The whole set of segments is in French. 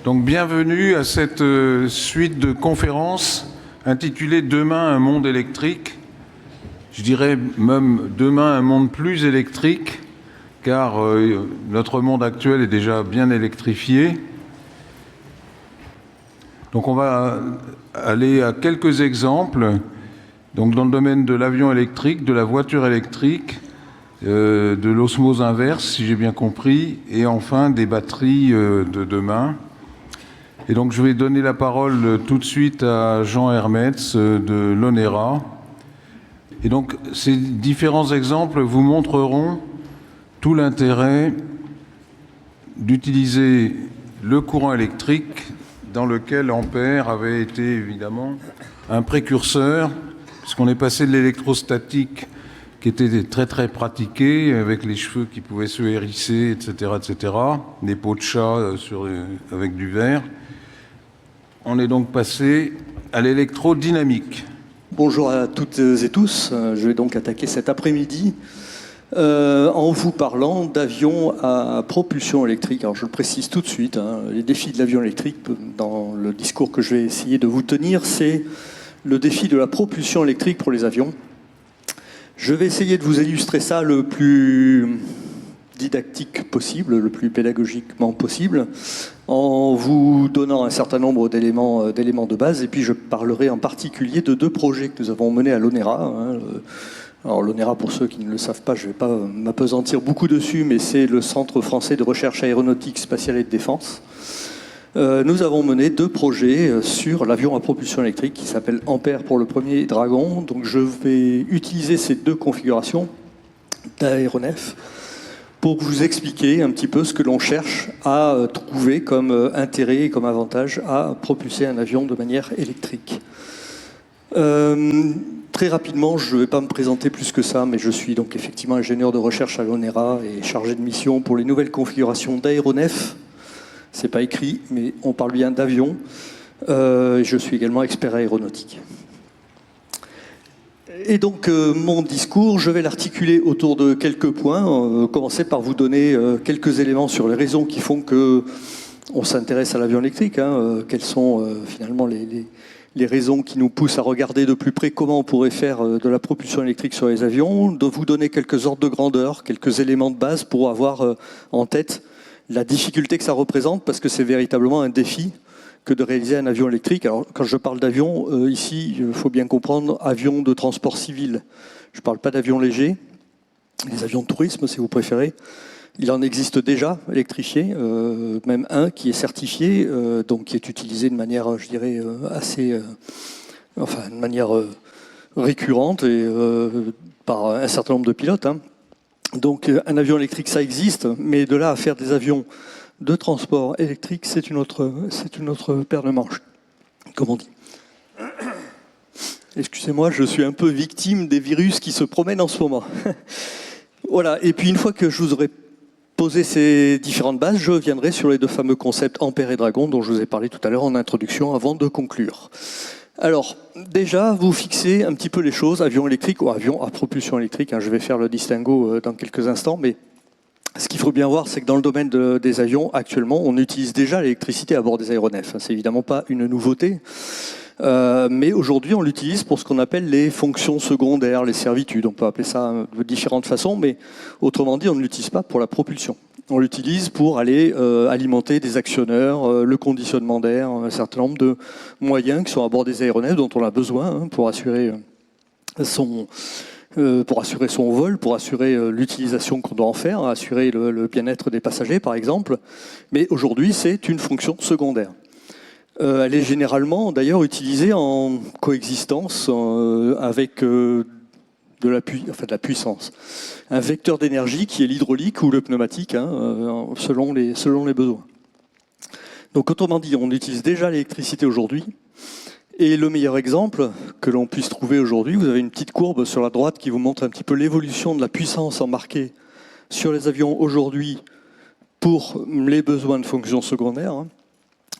Donc bienvenue à cette suite de conférences intitulée Demain un monde électrique. Je dirais même demain un monde plus électrique, car notre monde actuel est déjà bien électrifié. Donc on va aller à quelques exemples. Donc dans le domaine de l'avion électrique, de la voiture électrique, de l'osmose inverse, si j'ai bien compris, et enfin des batteries de demain. Et donc je vais donner la parole tout de suite à Jean Hermetz de l'ONERA. Et donc ces différents exemples vous montreront tout l'intérêt d'utiliser le courant électrique dans lequel Ampère avait été évidemment un précurseur, puisqu'on est passé de l'électrostatique qui était très très pratiqué, avec les cheveux qui pouvaient se hérisser, etc., des pots de chat avec du verre. On est donc passé à l'électrodynamique. Bonjour à toutes et tous. Je vais donc attaquer cet après-midi en vous parlant d'avions à propulsion électrique. Alors je le précise tout de suite, les défis de l'avion électrique, dans le discours que je vais essayer de vous tenir, c'est le défi de la propulsion électrique pour les avions. Je vais essayer de vous illustrer ça le plus didactique possible, le plus pédagogiquement possible, en vous donnant un certain nombre d'éléments de base. Et puis je parlerai en particulier de deux projets que nous avons menés à l'ONERA. Alors l'ONERA, pour ceux qui ne le savent pas, je ne vais pas m'apesantir beaucoup dessus, mais c'est le Centre français de recherche aéronautique, spatiale et de défense. Nous avons mené deux projets sur l'avion à propulsion électrique qui s'appelle Ampère pour le premier, Dragon. Donc je vais utiliser ces deux configurations d'aéronefs pour vous expliquer un petit peu ce que l'on cherche à trouver comme intérêt et comme avantage à propulser un avion de manière électrique. Très rapidement, je ne vais pas me présenter plus que ça, mais je suis donc effectivement ingénieur de recherche à l'ONERA et chargé de mission pour les nouvelles configurations d'aéronefs. C'est pas écrit, mais on parle bien d'avions. Je suis également expert aéronautique. Et donc, mon discours, je vais l'articuler autour de quelques points. Commencer par vous donner quelques éléments sur les raisons qui font qu'on s'intéresse à l'avion électrique. Quelles sont finalement les raisons qui nous poussent à regarder de plus près comment on pourrait faire de la propulsion électrique sur les avions. De vous donner quelques ordres de grandeur, quelques éléments de base pour avoir en tête la difficulté que ça représente, parce que c'est véritablement un défi que de réaliser un avion électrique. Alors, quand je parle d'avion, ici, il faut bien comprendre avion de transport civil. Je ne parle pas d'avions légers, les avions de tourisme, si vous préférez. Il en existe déjà, électrifiés, même un qui est certifié, donc qui est utilisé de manière, je dirais, de manière récurrente et par un certain nombre de pilotes. Donc un avion électrique, ça existe, mais de là à faire des avions de transport électrique, c'est une autre paire de manches, comme on dit. Excusez-moi, je suis un peu victime des virus qui se promènent en ce moment. Voilà, et puis une fois que je vous aurai posé ces différentes bases, je viendrai sur les deux fameux concepts Ampère et Dragon, dont je vous ai parlé tout à l'heure en introduction, avant de conclure. Alors, déjà, vous fixez un petit peu les choses, avion électrique ou avion à propulsion électrique. Je vais faire le distinguo dans quelques instants, mais ce qu'il faut bien voir, c'est que dans le domaine des avions, actuellement, on utilise déjà l'électricité à bord des aéronefs. C'est évidemment pas une nouveauté, mais aujourd'hui, on l'utilise pour ce qu'on appelle les fonctions secondaires, les servitudes. On peut appeler ça de différentes façons, mais autrement dit, on ne l'utilise pas pour la propulsion. On l'utilise pour aller alimenter des actionneurs, le conditionnement d'air, un certain nombre de moyens qui sont à bord des aéronefs dont on a besoin pour assurer son vol, pour assurer l'utilisation qu'on doit en faire, assurer le bien-être des passagers par exemple. Mais aujourd'hui, c'est une fonction secondaire. Elle est généralement d'ailleurs utilisée en coexistence avec de la puissance. Un vecteur d'énergie qui est l'hydraulique ou le pneumatique, selon les besoins. Donc autrement dit, on utilise déjà l'électricité aujourd'hui. Et le meilleur exemple que l'on puisse trouver aujourd'hui, vous avez une petite courbe sur la droite qui vous montre un petit peu l'évolution de la puissance embarquée sur les avions aujourd'hui pour les besoins de fonctions secondaires.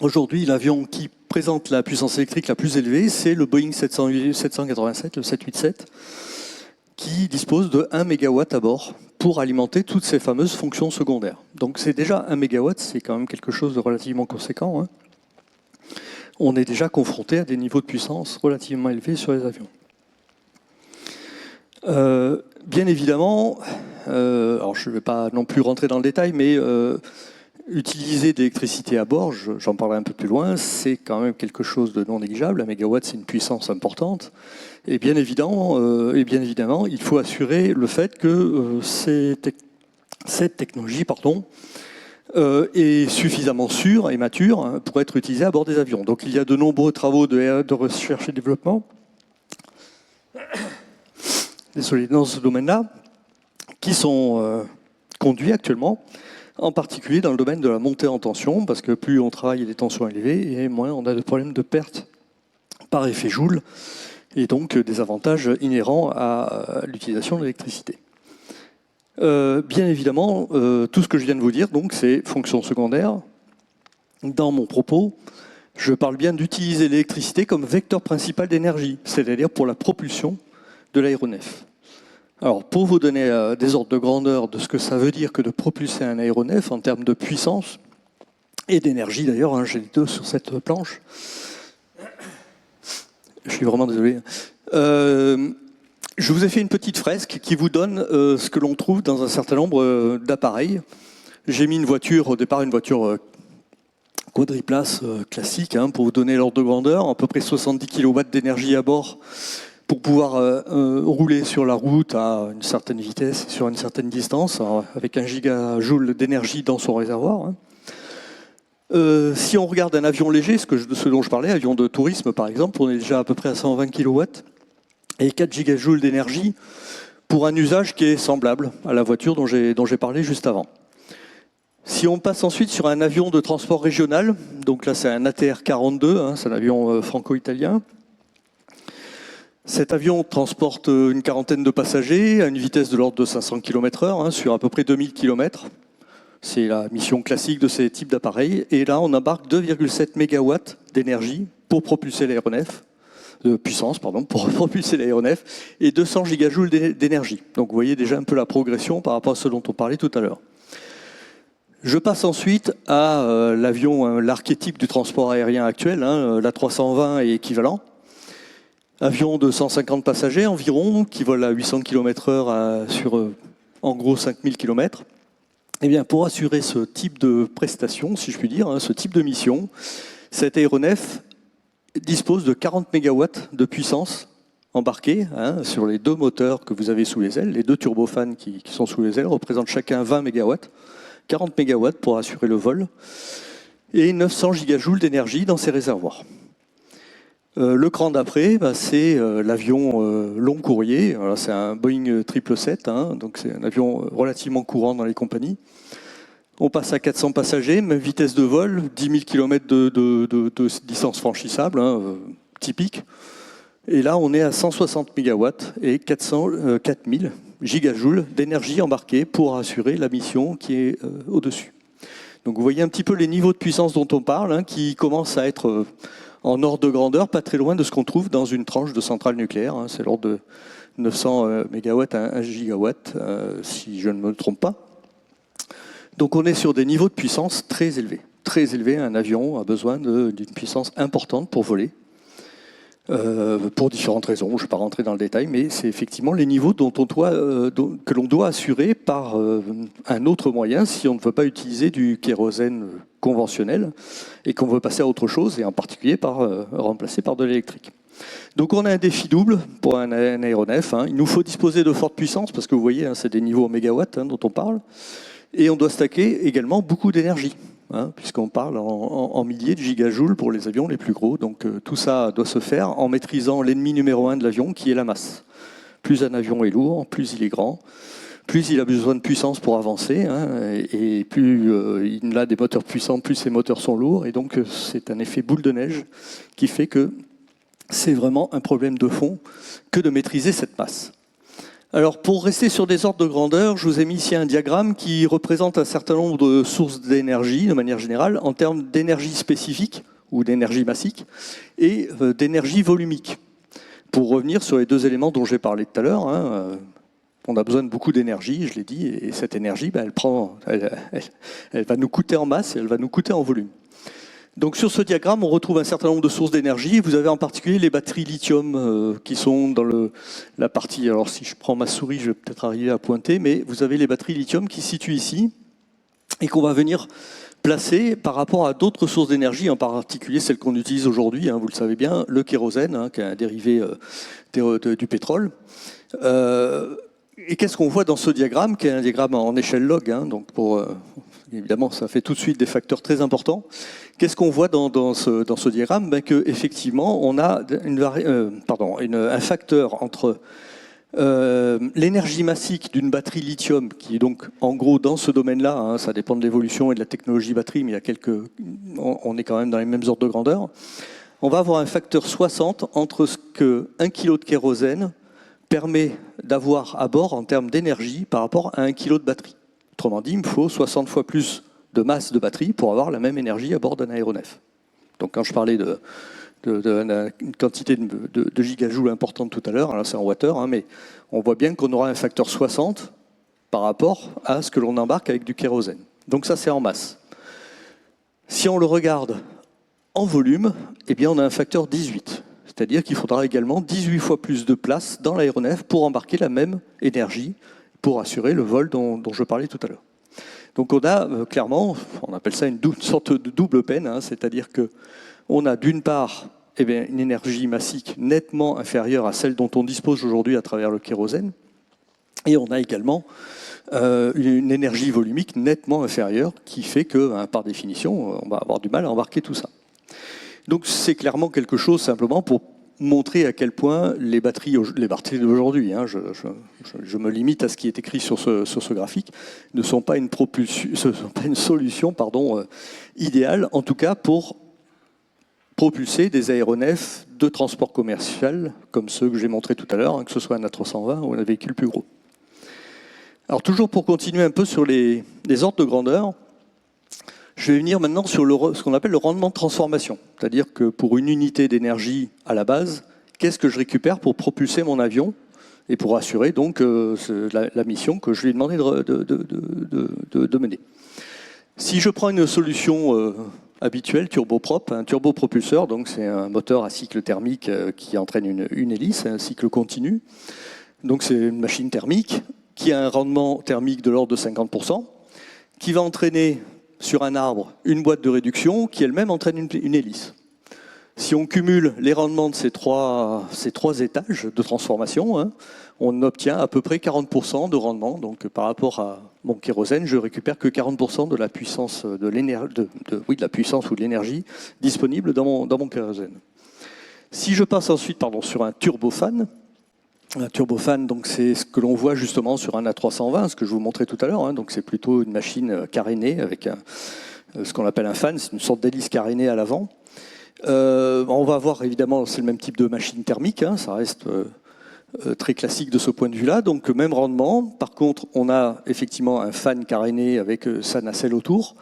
Aujourd'hui, l'avion qui présente la puissance électrique la plus élevée, c'est le Boeing 787, le 787, qui dispose de 1 MW à bord pour alimenter toutes ces fameuses fonctions secondaires. Donc c'est déjà 1 MW, c'est quand même quelque chose de relativement conséquent. On est déjà confronté à des niveaux de puissance relativement élevés sur les avions. Bien évidemment, alors je ne vais pas non plus rentrer dans le détail, mais utiliser de l'électricité à bord, j'en parlerai un peu plus loin, c'est quand même quelque chose de non négligeable. 1 MW, c'est une puissance importante. Et bien évidemment, il faut assurer le fait que cette technologie est suffisamment sûre et mature pour être utilisée à bord des avions. Donc il y a de nombreux travaux de recherche et développement dans ce domaine-là qui sont conduits actuellement, en particulier dans le domaine de la montée en tension, parce que plus on travaille à des tensions élevées, et moins on a de problèmes de perte par effet Joule, et donc des avantages inhérents à l'utilisation de l'électricité. Bien évidemment, tout ce que je viens de vous dire, donc, c'est fonction secondaire. Dans mon propos, je parle bien d'utiliser l'électricité comme vecteur principal d'énergie, c'est-à-dire pour la propulsion de l'aéronef. Alors, pour vous donner des ordres de grandeur de ce que ça veut dire que de propulser un aéronef en termes de puissance et d'énergie, d'ailleurs, j'ai les deux sur cette planche. Je suis vraiment désolé. Je vous ai fait une petite fresque qui vous donne ce que l'on trouve dans un certain nombre d'appareils. J'ai mis une voiture, au départ une voiture quadriplace classique, pour vous donner l'ordre de grandeur, à peu près 70 kW d'énergie à bord pour pouvoir rouler sur la route à une certaine vitesse et sur une certaine distance, avec 1 gigajoule d'énergie dans son réservoir. Si on regarde un avion léger, ce dont je parlais, avion de tourisme par exemple, on est déjà à peu près à 120 kW et 4 gigajoules d'énergie pour un usage qui est semblable à la voiture dont j'ai parlé juste avant. Si on passe ensuite sur un avion de transport régional, donc là c'est un ATR-42, c'est un avion franco-italien. Cet avion transporte une quarantaine de passagers à une vitesse de l'ordre de 500 km/h sur à peu près 2000 km. C'est la mission classique de ces types d'appareils. Et là, on embarque 2,7 MW d'énergie pour propulser l'aéronef, de puissance, pardon, pour propulser l'aéronef, et 200 gigajoules d'énergie. Donc vous voyez déjà un peu la progression par rapport à ce dont on parlait tout à l'heure. Je passe ensuite à l'avion, l'archétype du transport aérien actuel, l'A320 et équivalent. Avion de 150 passagers environ, qui vole à 800 km/h sur en gros 5000 km. Eh bien, pour assurer ce type de prestation, si je puis dire, ce type de mission, cet aéronef dispose de 40 MW de puissance embarquée sur les deux moteurs que vous avez sous les ailes. Les deux turbofans qui sont sous les ailes représentent chacun 20 MW, 40 MW pour assurer le vol, et 900 gigajoules d'énergie dans ces réservoirs. Le cran d'après, c'est l'avion long courrier. C'est un Boeing 777, donc c'est un avion relativement courant dans les compagnies. On passe à 400 passagers, même vitesse de vol, 10 000 km de distance franchissable, typique. Et là, on est à 160 MW et 4000 gigajoules d'énergie embarquée pour assurer la mission qui est au-dessus. Donc vous voyez un petit peu les niveaux de puissance dont on parle, qui commencent à être en ordre de grandeur, pas très loin de ce qu'on trouve dans une tranche de centrale nucléaire. C'est l'ordre de 900 MW à 1 gigawatt, si je ne me trompe pas. Donc on est sur des niveaux de puissance très élevés. Très élevés, un avion a besoin d'une puissance importante pour voler, pour différentes raisons. Je ne vais pas rentrer dans le détail, mais c'est effectivement les niveaux que l'on doit assurer par un autre moyen si on ne veut pas utiliser du kérosène conventionnel et qu'on veut passer à autre chose, et en particulier remplacer par de l'électrique. Donc on a un défi double pour un aéronef. Il nous faut disposer de fortes puissances, parce que vous voyez, c'est des niveaux en mégawatts dont on parle, et on doit stacker également beaucoup d'énergie, puisqu'on parle en milliers de gigajoules pour les avions les plus gros. Donc tout ça doit se faire en maîtrisant l'ennemi numéro 1 de l'avion, qui est la masse. Plus un avion est lourd, plus il est grand, plus il a besoin de puissance pour avancer, et plus il a des moteurs puissants, plus ces moteurs sont lourds. Et donc c'est un effet boule de neige qui fait que c'est vraiment un problème de fond que de maîtriser cette masse. Alors, pour rester sur des ordres de grandeur, je vous ai mis ici un diagramme qui représente un certain nombre de sources d'énergie, de manière générale, en termes d'énergie spécifique, ou d'énergie massique, et d'énergie volumique. Pour revenir sur les deux éléments dont j'ai parlé tout à l'heure, On a besoin de beaucoup d'énergie, je l'ai dit, et cette énergie, ben, elle va nous coûter en masse et elle va nous coûter en volume. Donc sur ce diagramme, on retrouve un certain nombre de sources d'énergie. Vous avez en particulier les batteries lithium qui sont dans la partie... Alors si je prends ma souris, je vais peut-être arriver à pointer, mais vous avez les batteries lithium qui se situent ici et qu'on va venir placer par rapport à d'autres sources d'énergie, en particulier celles qu'on utilise aujourd'hui, vous le savez bien, le kérosène, qui est un dérivé du pétrole. Et qu'est-ce qu'on voit dans ce diagramme, qui est un diagramme en échelle log, donc évidemment, ça fait tout de suite des facteurs très importants. Qu'est-ce qu'on voit dans ce diagramme? Qu'effectivement, on a un facteur entre l'énergie massique d'une batterie lithium, qui est donc en gros dans ce domaine-là, ça dépend de l'évolution et de la technologie batterie, mais on est quand même dans les mêmes ordres de grandeur. On va avoir un facteur 60 entre ce que 1 kg de kérosène permet d'avoir à bord en termes d'énergie par rapport à 1 kg de batterie. Autrement dit, il me faut 60 fois plus de masse de batterie pour avoir la même énergie à bord d'un aéronef. Donc quand je parlais d'une quantité de gigajoules importante tout à l'heure, alors c'est en water, mais on voit bien qu'on aura un facteur 60 par rapport à ce que l'on embarque avec du kérosène. Donc ça, c'est en masse. Si on le regarde en volume, eh bien on a un facteur 18. C'est-à-dire qu'il faudra également 18 fois plus de place dans l'aéronef pour embarquer la même énergie pour assurer le vol dont je parlais tout à l'heure. Donc on a clairement, on appelle ça une sorte de double peine, c'est-à-dire qu'on a d'une part une énergie massique nettement inférieure à celle dont on dispose aujourd'hui à travers le kérosène, et on a également une énergie volumique nettement inférieure qui fait que, par définition, on va avoir du mal à embarquer tout ça. Donc c'est clairement quelque chose simplement pour montrer à quel point les batteries d'aujourd'hui, je me limite à ce qui est écrit sur ce graphique, ne sont pas une solution idéale, en tout cas pour propulser des aéronefs de transport commercial, comme ceux que j'ai montrés tout à l'heure, que ce soit un A320 ou un véhicule plus gros. Alors toujours pour continuer un peu sur les ordres de grandeur, je vais venir maintenant sur ce qu'on appelle le rendement de transformation. C'est-à-dire que pour une unité d'énergie à la base, qu'est-ce que je récupère pour propulser mon avion et pour assurer donc la mission que je lui ai demandé de mener. Si je prends une solution habituelle, turboprop, un turbopropulseur, donc c'est un moteur à cycle thermique qui entraîne une hélice, un cycle continu. Donc c'est une machine thermique qui a un rendement thermique de l'ordre de 50%, qui va entraîner sur un arbre une boîte de réduction qui elle-même entraîne une hélice. Si on cumule les rendements de ces trois étages de transformation, on obtient à peu près 40% de rendement. Donc par rapport à mon kérosène, je récupère que 40% de la puissance de la puissance ou de l'énergie disponible dans mon kérosène. Si je passe ensuite sur un turbofan, donc c'est ce que l'on voit justement sur un A320, ce que je vous montrais tout à l'heure. Donc c'est plutôt une machine carénée avec ce qu'on appelle un fan, c'est une sorte d'hélice carénée à l'avant. On va voir évidemment, c'est le même type de machine thermique, ça reste très classique de ce point de vue-là, donc même rendement. Par contre, on a effectivement un fan caréné avec sa nacelle autour,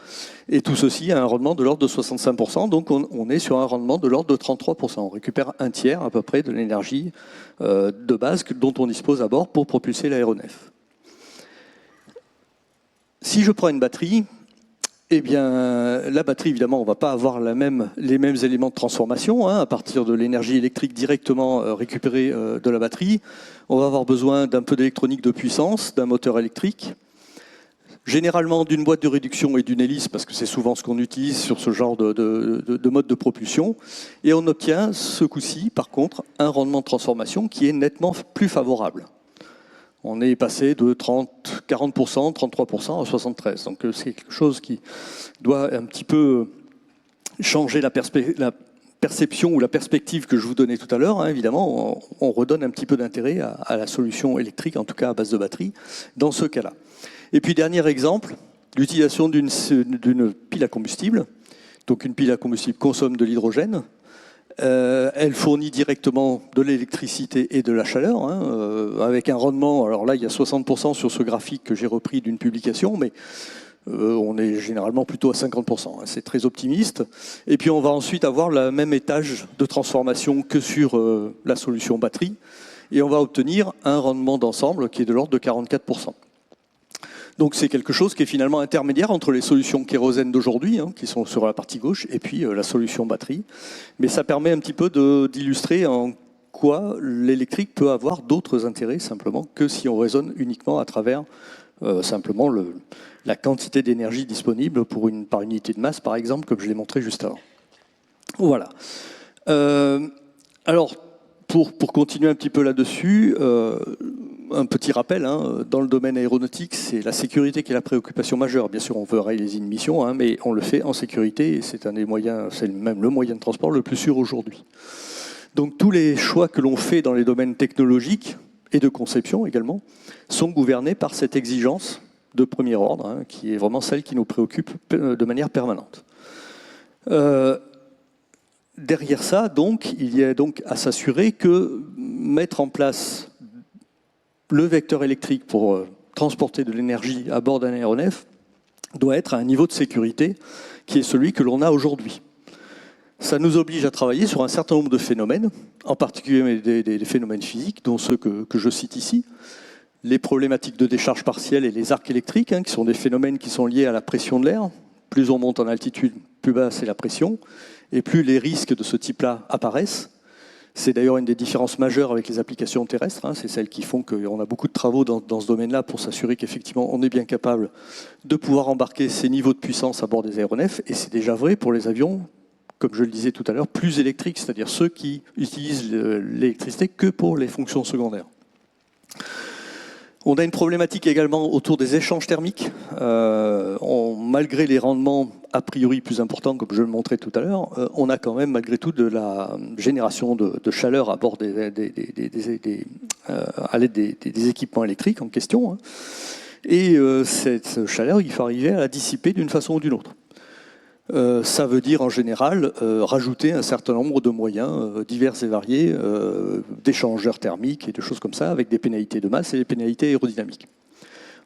et tout ceci a un rendement de l'ordre de 65%, donc on est sur un rendement de l'ordre de 33%. On récupère un tiers à peu près de l'énergie de base dont on dispose à bord pour propulser l'aéronef. Si je prends une batterie, eh bien, la batterie, évidemment, on ne va pas avoir les mêmes éléments de transformation à partir de l'énergie électrique directement récupérée de la batterie. On va avoir besoin d'un peu d'électronique de puissance, d'un moteur électrique, généralement d'une boîte de réduction et d'une hélice, parce que c'est souvent ce qu'on utilise sur ce genre de mode de propulsion. Et on obtient, ce coup-ci, par contre, un rendement de transformation qui est nettement plus favorable. On est passé de 40%, 33% à 73%. Donc c'est quelque chose qui doit un petit peu changer la perception ou la perspective que je vous donnais tout à l'heure. Évidemment, on redonne un petit peu d'intérêt à la solution électrique, en tout cas à base de batterie, dans ce cas-là. Et puis dernier exemple, l'utilisation d'une pile à combustible. Donc une pile à combustible consomme de l'hydrogène. Elle fournit directement de l'électricité et de la chaleur, avec un rendement, alors là il y a 60% sur ce graphique que j'ai repris d'une publication, mais on est généralement plutôt à 50%, c'est très optimiste. Et puis on va ensuite avoir le même étage de transformation que sur la solution batterie, et on va obtenir un rendement d'ensemble qui est de l'ordre de 44%. Donc c'est quelque chose qui est finalement intermédiaire entre les solutions kérosène d'aujourd'hui, qui sont sur la partie gauche, et puis la solution batterie. Mais ça permet un petit peu d'illustrer en quoi l'électrique peut avoir d'autres intérêts simplement que si on raisonne uniquement à travers simplement la quantité d'énergie disponible par unité de masse, par exemple, comme je l'ai montré juste avant. Voilà. Alors, pour continuer un petit peu là-dessus, un petit rappel, dans le domaine aéronautique, c'est la sécurité qui est la préoccupation majeure. Bien sûr, on veut réaliser une mission, mais on le fait en sécurité et c'est un des moyens, c'est même le moyen de transport le plus sûr aujourd'hui. Donc tous les choix que l'on fait dans les domaines technologiques et de conception également sont gouvernés par cette exigence de premier ordre, qui est vraiment celle qui nous préoccupe de manière permanente. Derrière ça, donc, il y a donc à s'assurer que mettre en place le vecteur électrique pour transporter de l'énergie à bord d'un aéronef doit être à un niveau de sécurité qui est celui que l'on a aujourd'hui. Ça nous oblige à travailler sur un certain nombre de phénomènes, en particulier des phénomènes physiques, dont ceux que je cite ici, les problématiques de décharge partielle et les arcs électriques, qui sont des phénomènes qui sont liés à la pression de l'air. Plus on monte en altitude, plus basse est la pression, et plus les risques de ce type-là apparaissent. C'est d'ailleurs une des différences majeures avec les applications terrestres. C'est celles qui font qu'on a beaucoup de travaux dans ce domaine-là pour s'assurer qu'effectivement on est bien capable de pouvoir embarquer ces niveaux de puissance à bord des aéronefs. Et c'est déjà vrai pour les avions, comme je le disais tout à l'heure, plus électriques, c'est-à-dire ceux qui utilisent l'électricité que pour les fonctions secondaires. On a une problématique également autour des échanges thermiques. Malgré les rendements a priori plus importants, comme je le montrais tout à l'heure, on a quand même malgré tout de la génération de chaleur à bord à l'aide des équipements électriques en question. Et cette chaleur, il faut arriver à la dissiper d'une façon ou d'une autre. Ça veut dire en général rajouter un certain nombre de moyens divers et variés, d'échangeurs thermiques et de choses comme ça, avec des pénalités de masse et des pénalités aérodynamiques.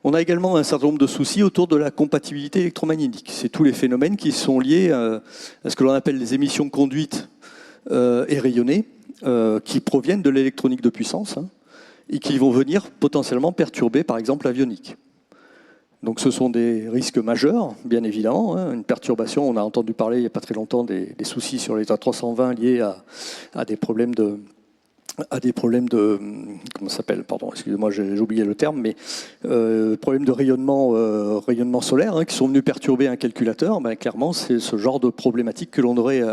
On a également un certain nombre de soucis autour de la compatibilité électromagnétique. C'est tous les phénomènes qui sont liés à ce que l'on appelle les émissions conduites et rayonnées, qui proviennent de l'électronique de puissance, et qui vont venir potentiellement perturber par exemple l'avionique. Donc ce sont des risques majeurs, bien évidemment. Une perturbation, on a entendu parler il n'y a pas très longtemps des soucis sur les A320 liés à des problèmes de comment ça s'appelle, pardon, excusez-moi, j'ai oublié le terme, mais problèmes de rayonnement solaire qui sont venus perturber un calculateur. Clairement, c'est ce genre de problématique que l'on aurait,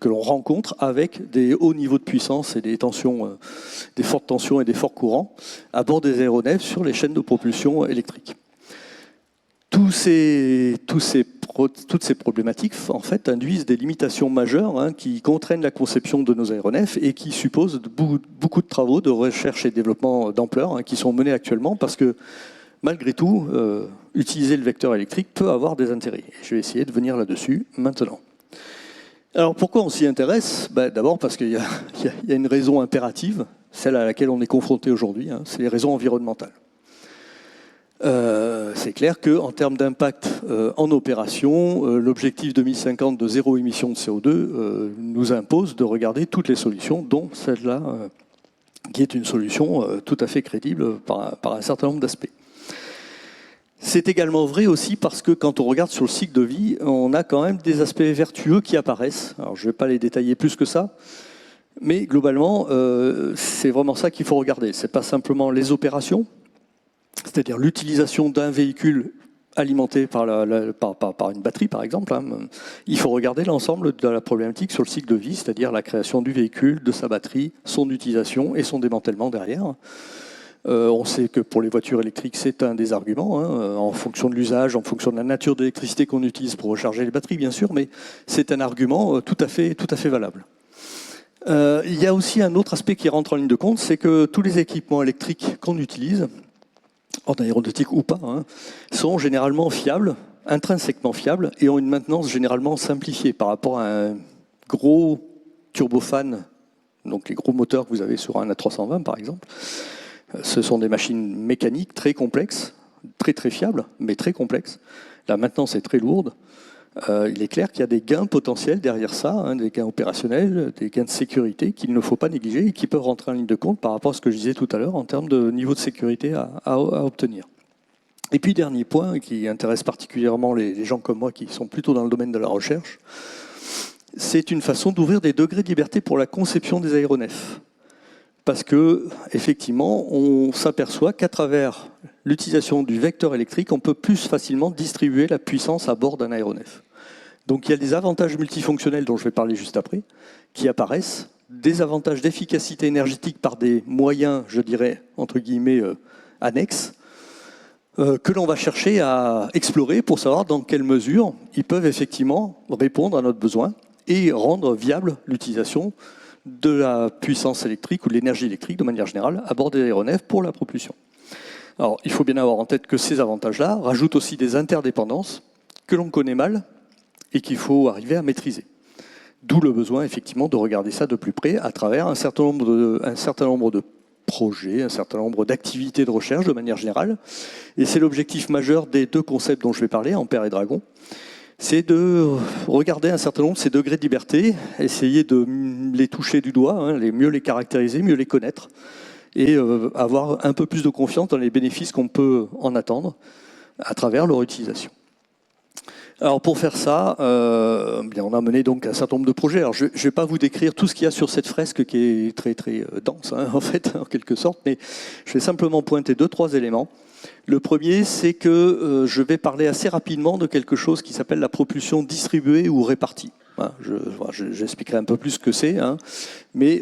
que l'on rencontre avec des hauts niveaux de puissance et des tensions, des fortes tensions et des forts courants à bord des aéronefs sur les chaînes de propulsion électrique. Toutes ces problématiques en fait, induisent des limitations majeures qui contraignent la conception de nos aéronefs et qui supposent beaucoup de travaux de recherche et développement d'ampleur qui sont menés actuellement parce que, malgré tout, utiliser le vecteur électrique peut avoir des intérêts. Je vais essayer de venir là-dessus maintenant. Alors pourquoi on s'y intéresse ? D'abord parce qu'il y a une raison impérative, celle à laquelle on est confronté aujourd'hui, c'est les raisons environnementales. C'est clair qu'en termes d'impact en opération, l'objectif 2050 de zéro émission de CO2 nous impose de regarder toutes les solutions, dont celle-là, qui est une solution tout à fait crédible par un certain nombre d'aspects. C'est également vrai aussi parce que quand on regarde sur le cycle de vie, on a quand même des aspects vertueux qui apparaissent. Alors je ne vais pas les détailler plus que ça, mais globalement, c'est vraiment ça qu'il faut regarder. Ce n'est pas simplement les opérations, c'est-à-dire l'utilisation d'un véhicule alimenté par une batterie, par exemple. Il faut regarder l'ensemble de la problématique sur le cycle de vie, c'est-à-dire la création du véhicule, de sa batterie, son utilisation et son démantèlement derrière. On sait que pour les voitures électriques, c'est un des arguments, en fonction de l'usage, en fonction de la nature de l'électricité qu'on utilise pour recharger les batteries, bien sûr, mais c'est un argument tout à fait valable. Il y a aussi un autre aspect qui rentre en ligne de compte, c'est que tous les équipements électriques qu'on utilise, en aéronautique ou pas, sont généralement fiables, intrinsèquement fiables, et ont une maintenance généralement simplifiée par rapport à un gros turbofan, donc les gros moteurs que vous avez sur un A320 par exemple. Ce sont des machines mécaniques très complexes, très fiables, mais très complexes. La maintenance est très lourde. il est clair qu'il y a des gains potentiels derrière ça, hein, des gains opérationnels, des gains de sécurité qu'il ne faut pas négliger et qui peuvent rentrer en ligne de compte par rapport à ce que je disais tout à l'heure en termes de niveau de sécurité à obtenir. Et puis, dernier point qui intéresse particulièrement les gens comme moi qui sont plutôt dans le domaine de la recherche, c'est une façon d'ouvrir des degrés de liberté pour la conception des aéronefs. Parce que, effectivement, on s'aperçoit qu'à travers l'utilisation du vecteur électrique, on peut plus facilement distribuer la puissance à bord d'un aéronef. Donc il y a des avantages multifonctionnels dont je vais parler juste après, qui apparaissent, des avantages d'efficacité énergétique par des moyens, je dirais, entre guillemets, annexes, que l'on va chercher à explorer pour savoir dans quelle mesure ils peuvent effectivement répondre à notre besoin et rendre viable l'utilisation de la puissance électrique ou de l'énergie électrique de manière générale à bord des aéronefs pour la propulsion. Alors, il faut bien avoir en tête que ces avantages-là rajoutent aussi des interdépendances que l'on connaît mal et qu'il faut arriver à maîtriser. D'où le besoin, effectivement, de regarder ça de plus près à travers un certain nombre de projets, un certain nombre d'activités de recherche de manière générale. Et c'est l'objectif majeur des deux concepts dont je vais parler, Ampère et Dragon. C'est de regarder un certain nombre de ces degrés de liberté, essayer de les toucher du doigt, hein, mieux les caractériser, mieux les connaître, et avoir un peu plus de confiance dans les bénéfices qu'on peut en attendre à travers leur utilisation. Alors pour faire ça, on a mené donc un certain nombre de projets. Alors je ne vais pas vous décrire tout ce qu'il y a sur cette fresque qui est très très dense, hein, en fait, en quelque sorte, mais je vais simplement pointer 2-3 éléments. Le premier, c'est que je vais parler assez rapidement de quelque chose qui s'appelle la propulsion distribuée ou répartie. J'expliquerai un peu plus ce que c'est, hein, mais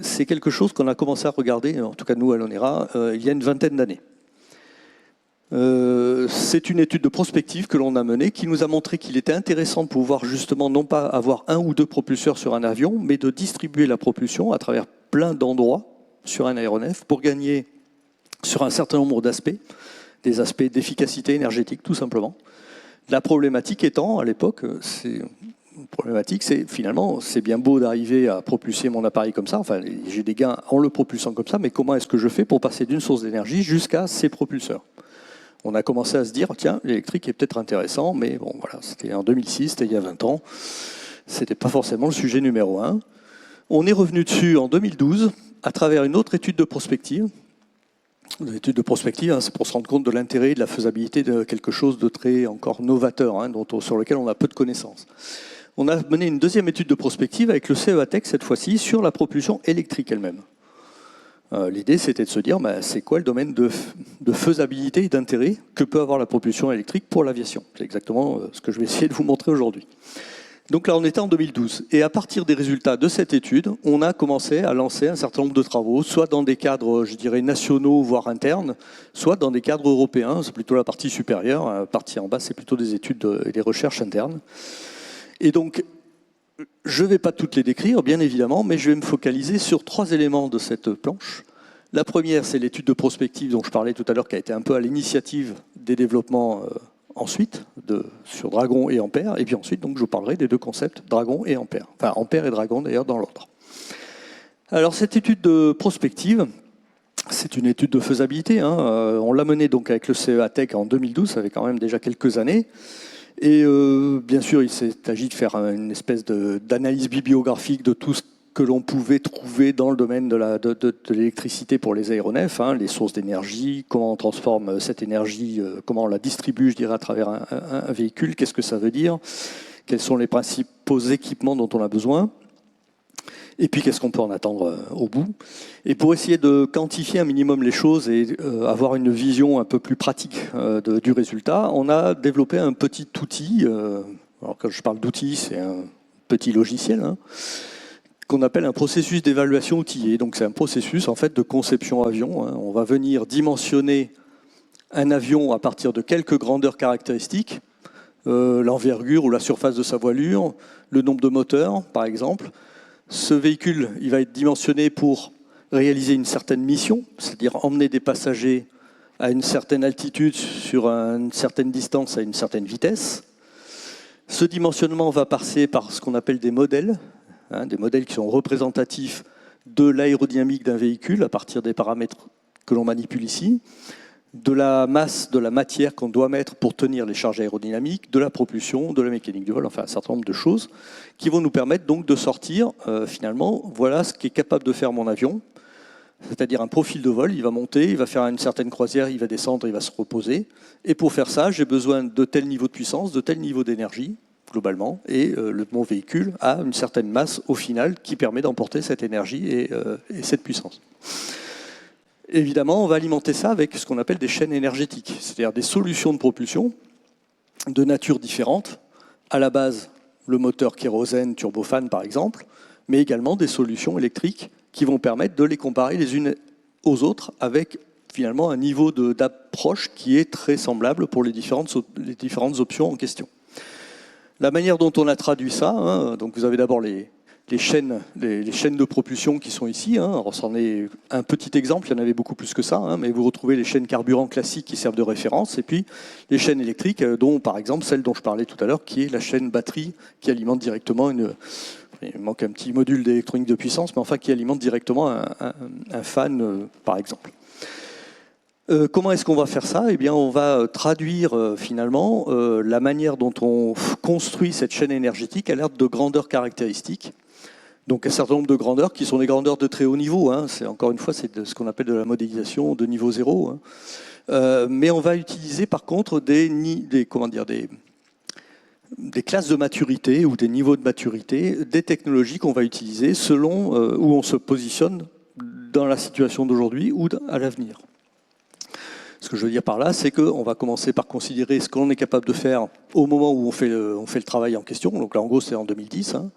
c'est quelque chose qu'on a commencé à regarder, en tout cas nous à l'ONERA, il y a une vingtaine d'années. C'est une étude de prospective que l'on a menée qui nous a montré qu'il était intéressant de pouvoir justement non pas avoir un ou deux propulseurs sur un avion, mais de distribuer la propulsion à travers plein d'endroits sur un aéronef pour gagner sur un certain nombre d'aspects, des aspects d'efficacité énergétique tout simplement. La problématique étant, à l'époque, c'est finalement, c'est bien beau d'arriver à propulser mon appareil comme ça, enfin j'ai des gains en le propulsant comme ça, mais comment est-ce que je fais pour passer d'une source d'énergie jusqu'à ces propulseurs ? On a commencé à se dire, tiens, l'électrique est peut-être intéressant, mais bon, voilà, c'était en 2006, c'était il y a 20 ans, c'était pas forcément le sujet numéro 1. On est revenu dessus en 2012 à travers une autre étude de prospective. L'étude de prospective, hein, c'est pour se rendre compte de l'intérêt et de la faisabilité de quelque chose de très encore novateur, hein, sur lequel on a peu de connaissances. On a mené une deuxième étude de prospective avec le CEATEC cette fois-ci sur la propulsion électrique elle-même. L'idée, c'était de se dire, c'est quoi le domaine de faisabilité et d'intérêt que peut avoir la propulsion électrique pour l'aviation. C'est exactement ce que je vais essayer de vous montrer aujourd'hui. Donc là, on était en 2012. Et à partir des résultats de cette étude, on a commencé à lancer un certain nombre de travaux, soit dans des cadres, je dirais, nationaux, voire internes, soit dans des cadres européens. C'est plutôt la partie supérieure. La partie en bas, c'est plutôt des études et des recherches internes. Et donc, je ne vais pas toutes les décrire, bien évidemment, mais je vais me focaliser sur 3 éléments de cette planche. La première, c'est l'étude de prospective dont je parlais tout à l'heure, qui a été un peu à l'initiative des développements ensuite, sur Dragon et Ampère. Et puis ensuite, donc, je vous parlerai des deux concepts, Dragon et Ampère. Enfin, Ampère et Dragon, d'ailleurs, dans l'ordre. Alors, cette étude de prospective, c'est une étude de faisabilité. Hein. On l'a menée donc avec le CEATEC en 2012, ça fait quand même déjà quelques années. Et bien sûr, il s'agit de faire une espèce d'analyse bibliographique de tout ce que l'on pouvait trouver dans le domaine de l'électricité pour les aéronefs, hein, les sources d'énergie, comment on transforme cette énergie, comment on la distribue, je dirais, à travers un véhicule, qu'est-ce que ça veut dire, quels sont les principaux équipements dont on a besoin, et puis qu'est-ce qu'on peut en attendre au bout. Et pour essayer de quantifier un minimum les choses et avoir une vision un peu plus pratique du résultat, on a développé un petit outil, alors quand je parle d'outil, c'est un petit logiciel, hein, qu'on appelle un processus d'évaluation outillé. Donc c'est un processus en fait de conception avion. Hein. On va venir dimensionner un avion à partir de quelques grandeurs caractéristiques, l'envergure ou la surface de sa voilure, le nombre de moteurs par exemple. Ce véhicule, il va être dimensionné pour réaliser une certaine mission, c'est-à-dire emmener des passagers à une certaine altitude, sur une certaine distance, à une certaine vitesse. Ce dimensionnement va passer par ce qu'on appelle des modèles qui sont représentatifs de l'aérodynamique d'un véhicule à partir des paramètres que l'on manipule ici. de la masse de la matière qu'on doit mettre pour tenir les charges aérodynamiques, de la propulsion, de la mécanique du vol, enfin un certain nombre de choses qui vont nous permettre donc de sortir finalement, voilà ce qu'est capable de faire mon avion, c'est-à-dire un profil de vol, il va monter, il va faire une certaine croisière, il va descendre, il va se reposer, et pour faire ça, j'ai besoin de tel niveau de puissance, de tel niveau d'énergie, globalement, et mon véhicule a une certaine masse au final qui permet d'emporter cette énergie et cette puissance. Évidemment, on va alimenter ça avec ce qu'on appelle des chaînes énergétiques, c'est-à-dire des solutions de propulsion de nature différente. À la base, le moteur kérosène, turbofan par exemple, mais également des solutions électriques qui vont permettre de les comparer les unes aux autres avec finalement un niveau d'approche qui est très semblable pour les différentes options en question. La manière dont on a traduit ça, hein, donc vous avez d'abord les chaînes de propulsion qui sont ici. Hein. Alors, c'en est un petit exemple, il y en avait beaucoup plus que ça, hein, mais vous retrouvez les chaînes carburant classiques qui servent de référence, et puis les chaînes électriques, dont par exemple celle dont je parlais tout à l'heure, qui est la chaîne batterie, qui alimente directement il manque un petit module d'électronique de puissance, mais enfin qui alimente directement un fan, par exemple. Comment est-ce qu'on va faire ça? Eh bien, on va traduire finalement la manière dont on construit cette chaîne énergétique à l'aide de grandeurs caractéristiques. Donc un certain nombre de grandeurs qui sont des grandeurs de très haut niveau. Hein. Encore une fois, c'est ce qu'on appelle de la modélisation de niveau zéro. Hein. Mais on va utiliser par contre des classes de maturité ou des niveaux de maturité, des technologies qu'on va utiliser selon où on se positionne dans la situation d'aujourd'hui ou à l'avenir. Ce que je veux dire par là, c'est qu'on va commencer par considérer ce qu'on est capable de faire au moment où on fait le travail en question. Donc là, en gros, c'est en 2010. Hein.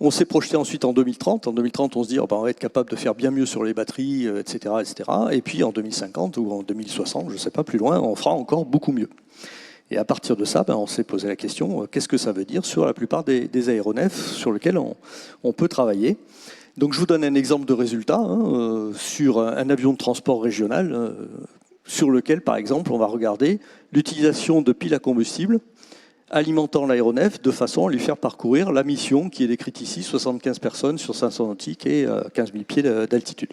On s'est projeté ensuite en 2030. En 2030, on se dit on va être capable de faire bien mieux sur les batteries, etc., etc. Et puis en 2050 ou en 2060, je ne sais pas, plus loin, on fera encore beaucoup mieux. Et à partir de ça, on s'est posé la question, qu'est-ce que ça veut dire sur la plupart des aéronefs sur lesquels on peut travailler. Donc je vous donne un exemple de résultat hein, sur un avion de transport régional sur lequel, par exemple, on va regarder l'utilisation de piles à combustible alimentant l'aéronef de façon à lui faire parcourir la mission qui est décrite ici, 75 personnes sur 500 nautiques et 15 000 pieds d'altitude.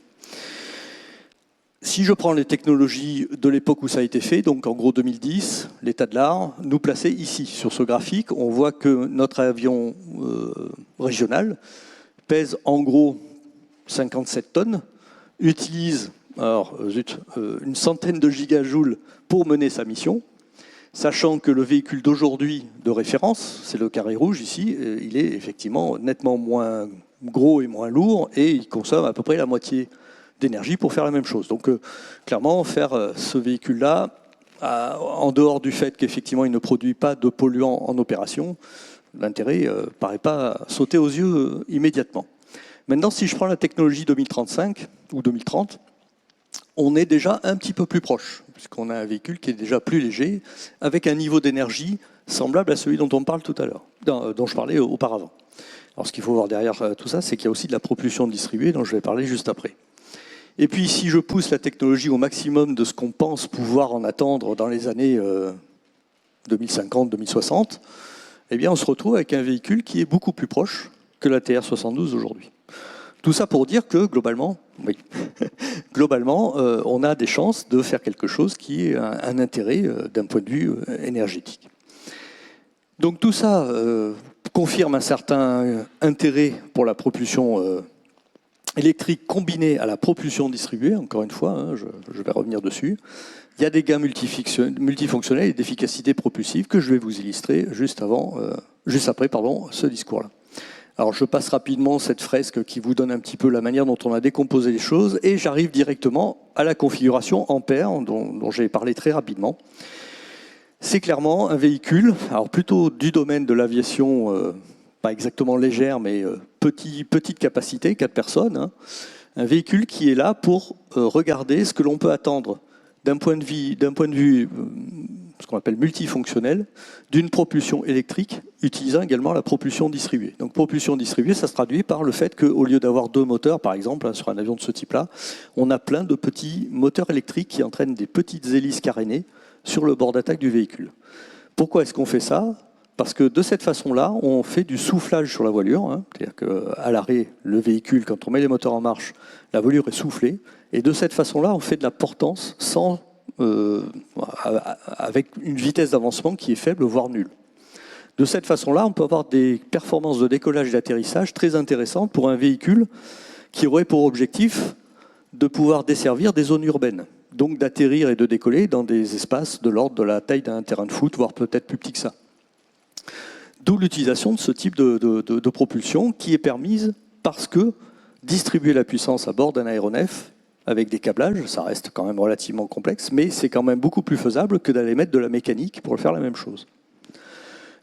Si je prends les technologies de l'époque où ça a été fait, donc en gros 2010, l'état de l'art, nous placer ici, sur ce graphique, on voit que notre avion régional pèse en gros 57 tonnes, utilise une centaine de gigajoules pour mener sa mission, sachant que le véhicule d'aujourd'hui de référence, c'est le carré rouge ici, il est effectivement nettement moins gros et moins lourd, et il consomme à peu près la moitié d'énergie pour faire la même chose. Donc clairement, faire ce véhicule-là, en dehors du fait qu'effectivement il ne produit pas de polluants en opération, l'intérêt ne paraît pas sauter aux yeux immédiatement. Maintenant, si je prends la technologie 2035 ou 2030, on est déjà un petit peu plus proche, puisqu'on a un véhicule qui est déjà plus léger, avec un niveau d'énergie semblable à celui dont on parle tout à l'heure, dont je parlais auparavant. Alors ce qu'il faut voir derrière tout ça, c'est qu'il y a aussi de la propulsion distribuée, dont je vais parler juste après. Et puis si je pousse la technologie au maximum de ce qu'on pense pouvoir en attendre dans les années 2050-2060, eh bien on se retrouve avec un véhicule qui est beaucoup plus proche que la TR-72 aujourd'hui. Tout ça pour dire que globalement, on a des chances de faire quelque chose qui ait un intérêt d'un point de vue énergétique. Donc tout ça confirme un certain intérêt pour la propulsion électrique combinée à la propulsion distribuée, encore une fois, hein, je vais revenir dessus. Il y a des gains multifonctionnels et d'efficacité propulsive que je vais vous illustrer juste après ce discours-là. Alors je passe rapidement cette fresque qui vous donne un petit peu la manière dont on a décomposé les choses et j'arrive directement à la configuration Ampère dont j'ai parlé très rapidement. C'est clairement un véhicule, alors plutôt du domaine de l'aviation, pas exactement légère, mais petite capacité, 4 personnes. Hein. Un véhicule qui est là pour regarder ce que l'on peut attendre d'un point de vue ce qu'on appelle multifonctionnel, d'une propulsion électrique utilisant également la propulsion distribuée. Donc propulsion distribuée, ça se traduit par le fait qu'au lieu d'avoir 2 moteurs, par exemple, hein, sur un avion de ce type-là, on a plein de petits moteurs électriques qui entraînent des petites hélices carénées sur le bord d'attaque du véhicule. Pourquoi est-ce qu'on fait ça ? Parce que de cette façon-là, on fait du soufflage sur la voilure, hein, c'est-à-dire qu'à l'arrêt, le véhicule, quand on met les moteurs en marche, la voilure est soufflée, et de cette façon-là, on fait de la portance sans avec une vitesse d'avancement qui est faible, voire nulle. De cette façon-là, on peut avoir des performances de décollage et d'atterrissage très intéressantes pour un véhicule qui aurait pour objectif de pouvoir desservir des zones urbaines. Donc d'atterrir et de décoller dans des espaces de l'ordre de la taille d'un terrain de foot, voire peut-être plus petit que ça. D'où l'utilisation de ce type de propulsion qui est permise parce que distribuer la puissance à bord d'un aéronef avec des câblages, ça reste quand même relativement complexe, mais c'est quand même beaucoup plus faisable que d'aller mettre de la mécanique pour faire la même chose.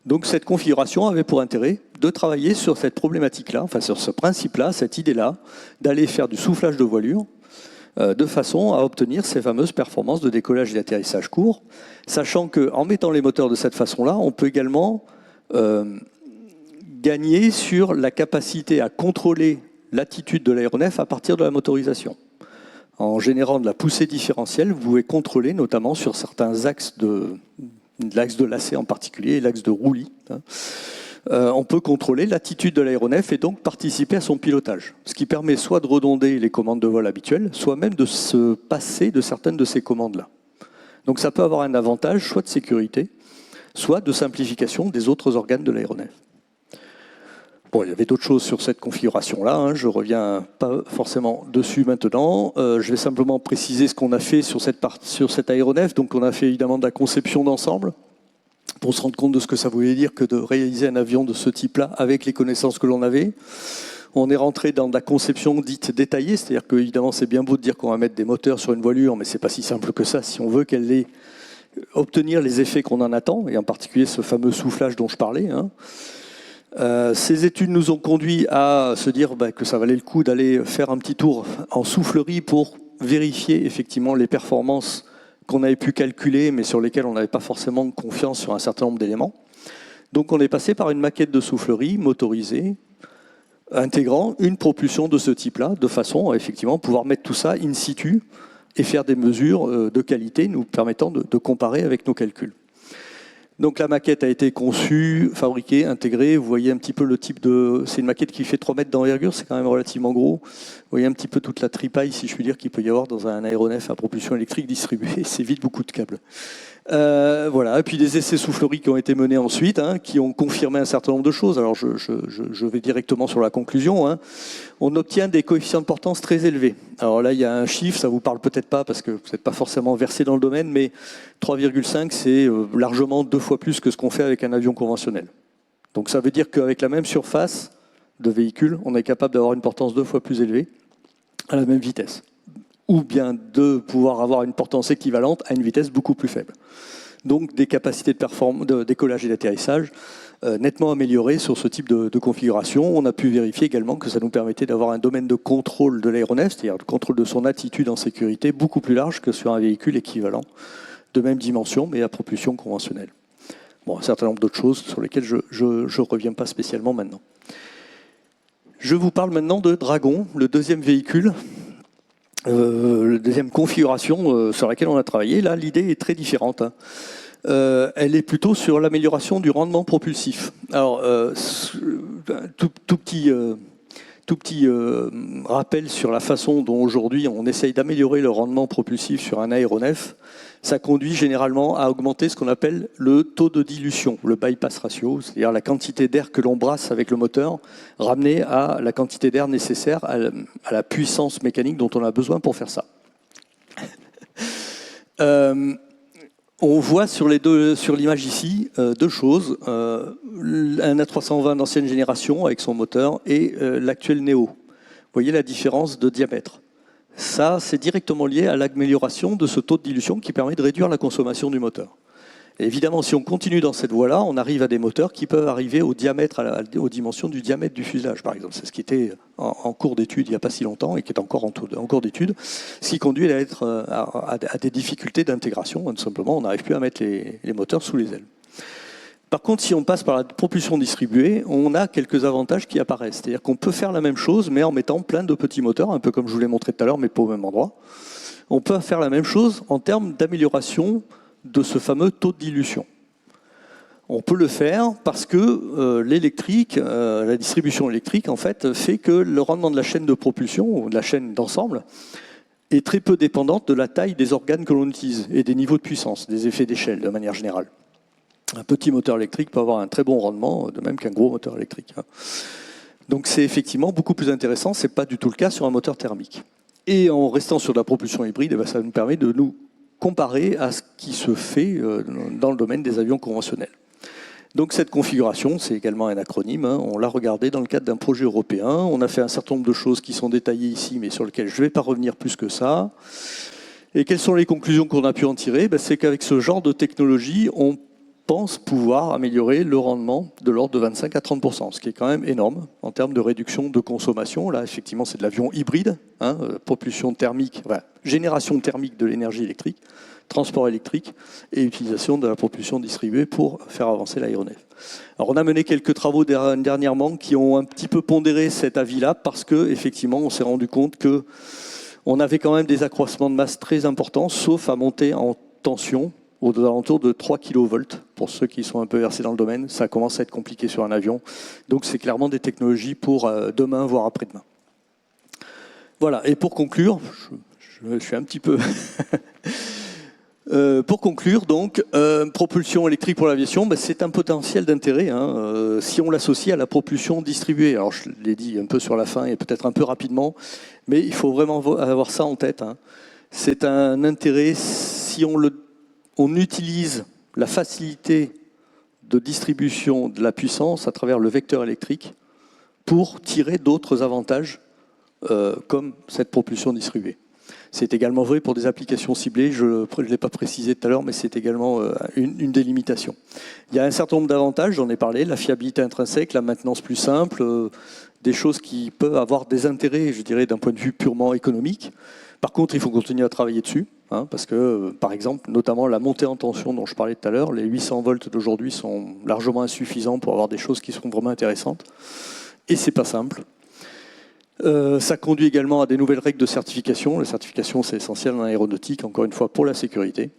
Donc cette configuration avait pour intérêt de travailler sur cette problématique-là, enfin sur ce principe-là, cette idée-là, d'aller faire du soufflage de voilure, de façon à obtenir ces fameuses performances de décollage et d'atterrissage court, sachant qu'en mettant les moteurs de cette façon-là, on peut également gagner sur la capacité à contrôler l'attitude de l'aéronef à partir de la motorisation. En générant de la poussée différentielle, vous pouvez contrôler notamment sur certains axes l'axe de lacet en particulier et l'axe de roulis. On peut contrôler l'attitude de l'aéronef et donc participer à son pilotage. Ce qui permet soit de redonder les commandes de vol habituelles, soit même de se passer de certaines de ces commandes-là. Donc ça peut avoir un avantage, soit de sécurité, soit de simplification des autres organes de l'aéronef. Bon, il y avait d'autres choses sur cette configuration-là, je ne reviens pas forcément dessus maintenant. Je vais simplement préciser ce qu'on a fait sur cet aéronef. Donc on a fait évidemment de la conception d'ensemble, pour se rendre compte de ce que ça voulait dire que de réaliser un avion de ce type-là avec les connaissances que l'on avait. On est rentré dans de la conception dite détaillée, c'est-à-dire que évidemment c'est bien beau de dire qu'on va mettre des moteurs sur une voilure, mais c'est pas si simple que ça si on veut qu'elle ait obtenir les effets qu'on en attend, et en particulier ce fameux soufflage dont je parlais. Ces études nous ont conduit à se dire que ça valait le coup d'aller faire un petit tour en soufflerie pour vérifier effectivement les performances qu'on avait pu calculer, mais sur lesquelles on n'avait pas forcément confiance sur un certain nombre d'éléments. Donc on est passé par une maquette de soufflerie motorisée, intégrant une propulsion de ce type-là, de façon à effectivement pouvoir mettre tout ça in situ et faire des mesures de qualité nous permettant de comparer avec nos calculs. Donc la maquette a été conçue, fabriquée, intégrée. Vous voyez un petit peu le type de... C'est une maquette qui fait 3 mètres d'envergure, c'est quand même relativement gros. Vous voyez un petit peu toute la tripaille, si je puis dire, qu'il peut y avoir dans un aéronef à propulsion électrique distribuée. C'est vite beaucoup de câbles. Voilà. Et puis des essais soufflerie qui ont été menés ensuite, qui ont confirmé un certain nombre de choses. Alors je vais directement sur la conclusion. On obtient des coefficients de portance très élevés. Alors là, il y a un chiffre, ça vous parle peut-être pas parce que vous n'êtes pas forcément versé dans le domaine, mais 3,5, c'est largement 2 fois plus que ce qu'on fait avec un avion conventionnel. Donc ça veut dire qu'avec la même surface de véhicule, on est capable d'avoir une portance 2 fois plus élevée à la même vitesse. Ou bien de pouvoir avoir une portance équivalente à une vitesse beaucoup plus faible. Donc des capacités de décollage et d'atterrissage nettement améliorées sur ce type de configuration. On a pu vérifier également que ça nous permettait d'avoir un domaine de contrôle de l'aéronef, c'est-à-dire le contrôle de son attitude en sécurité, beaucoup plus large que sur un véhicule équivalent, de même dimension, mais à propulsion conventionnelle. Bon, un certain nombre d'autres choses sur lesquelles je ne reviens pas spécialement maintenant. Je vous parle maintenant de Dragon, le deuxième véhicule, la deuxième configuration sur laquelle on a travaillé. Là, l'idée est très différente. Elle est plutôt sur l'amélioration du rendement propulsif. Alors, tout petit rappel sur la façon dont aujourd'hui on essaye d'améliorer le rendement propulsif sur un aéronef. Ça conduit généralement à augmenter ce qu'on appelle le taux de dilution, le bypass ratio, c'est-à-dire la quantité d'air que l'on brasse avec le moteur, ramenée à la quantité d'air nécessaire à la puissance mécanique dont on a besoin pour faire ça. On voit sur l'image ici deux choses, un A320 d'ancienne génération avec son moteur et l'actuel Neo. Vous voyez la différence de diamètre. Ça, c'est directement lié à l'amélioration de ce taux de dilution qui permet de réduire la consommation du moteur. Et évidemment, si on continue dans cette voie-là, on arrive à des moteurs qui peuvent arriver au diamètre, aux dimensions du diamètre du fuselage, par exemple. C'est ce qui était en cours d'étude il n'y a pas si longtemps et qui est encore en cours d'étude, ce qui conduit à des difficultés d'intégration. Tout simplement, on n'arrive plus à mettre les moteurs sous les ailes. Par contre, si on passe par la propulsion distribuée, on a quelques avantages qui apparaissent. C'est-à-dire qu'on peut faire la même chose, mais en mettant plein de petits moteurs, un peu comme je vous l'ai montré tout à l'heure, mais pas au même endroit. On peut faire la même chose en termes d'amélioration de ce fameux taux de dilution. On peut le faire parce que l'électrique, la distribution électrique, en fait, fait que le rendement de la chaîne de propulsion, ou de la chaîne d'ensemble, est très peu dépendante de la taille des organes que l'on utilise et des niveaux de puissance, des effets d'échelle de manière générale. Un petit moteur électrique peut avoir un très bon rendement, de même qu'un gros moteur électrique. Donc c'est effectivement beaucoup plus intéressant, ce n'est pas du tout le cas sur un moteur thermique. Et en restant sur la propulsion hybride, ça nous permet de nous comparer à ce qui se fait dans le domaine des avions conventionnels. Donc cette configuration, c'est également un acronyme, on l'a regardé dans le cadre d'un projet européen, on a fait un certain nombre de choses qui sont détaillées ici, mais sur lesquelles je ne vais pas revenir plus que ça. Et quelles sont les conclusions qu'on a pu en tirer? C'est qu'avec ce genre de technologie, on pense pouvoir améliorer le rendement de l'ordre de 25 à 30%, ce qui est quand même énorme en termes de réduction de consommation. Là, effectivement, c'est de l'avion hybride, propulsion thermique, génération thermique de l'énergie électrique, transport électrique et utilisation de la propulsion distribuée pour faire avancer l'aéronef. Alors, on a mené quelques travaux dernièrement qui ont un petit peu pondéré cet avis-là parce que, effectivement, on s'est rendu compte que on avait quand même des accroissements de masse très importants, sauf à monter en tension aux alentours de 3 kV. Pour ceux qui sont un peu versés dans le domaine, ça commence à être compliqué sur un avion. Donc c'est clairement des technologies pour demain, voire après-demain. Voilà, et pour conclure, je suis un petit peu... pour conclure, donc, propulsion électrique pour l'aviation, c'est un potentiel d'intérêt si on l'associe à la propulsion distribuée. Alors je l'ai dit un peu sur la fin et peut-être un peu rapidement, mais il faut vraiment avoir ça en tête. C'est un intérêt si on utilise la facilité de distribution de la puissance à travers le vecteur électrique pour tirer d'autres avantages comme cette propulsion distribuée. C'est également vrai pour des applications ciblées, je ne l'ai pas précisé tout à l'heure, mais c'est également une des limitations. Il y a un certain nombre d'avantages, j'en ai parlé, la fiabilité intrinsèque, la maintenance plus simple, des choses qui peuvent avoir des intérêts, je dirais, d'un point de vue purement économique. Par contre, il faut continuer à travailler dessus, parce que, par exemple, notamment la montée en tension dont je parlais tout à l'heure, les 800 volts d'aujourd'hui sont largement insuffisants pour avoir des choses qui seront vraiment intéressantes. Et c'est pas simple. Ça conduit également à des nouvelles règles de certification. La certification, c'est essentiel en aéronautique, encore une fois, pour la sécurité.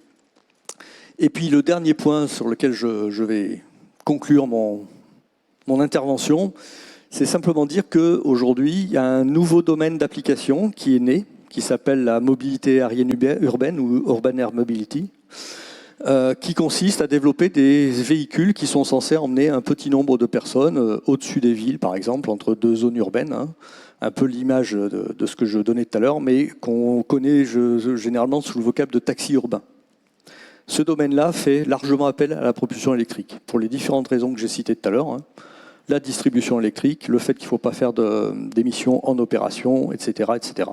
Et puis, le dernier point sur lequel je vais conclure mon intervention, c'est simplement dire qu'aujourd'hui, il y a un nouveau domaine d'application qui est né, qui s'appelle la mobilité aérienne urbaine ou Urban Air Mobility, qui consiste à développer des véhicules qui sont censés emmener un petit nombre de personnes au-dessus des villes, par exemple, entre deux zones urbaines, un peu l'image de ce que je donnais tout à l'heure, mais qu'on connaît généralement sous le vocable de taxi urbain. Ce domaine-là fait largement appel à la propulsion électrique, pour les différentes raisons que j'ai citées tout à l'heure. La distribution électrique, le fait qu'il ne faut pas faire d'émissions en opération, etc., etc.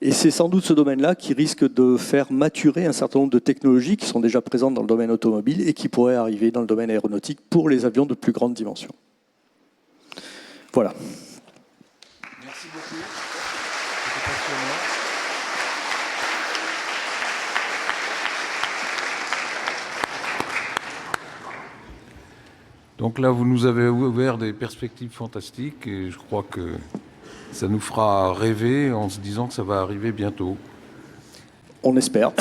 Et c'est sans doute ce domaine-là qui risque de faire maturer un certain nombre de technologies qui sont déjà présentes dans le domaine automobile et qui pourraient arriver dans le domaine aéronautique pour les avions de plus grande dimension. Voilà. Merci beaucoup. C'était passionnant. Donc là, vous nous avez ouvert des perspectives fantastiques et je crois que ça nous fera rêver en se disant que ça va arriver bientôt. On espère.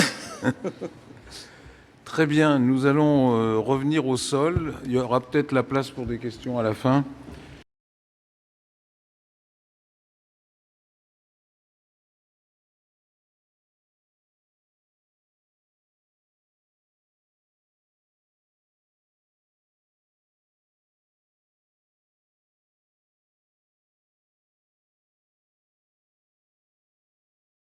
Très bien, nous allons revenir au sol. Il y aura peut-être la place pour des questions à la fin.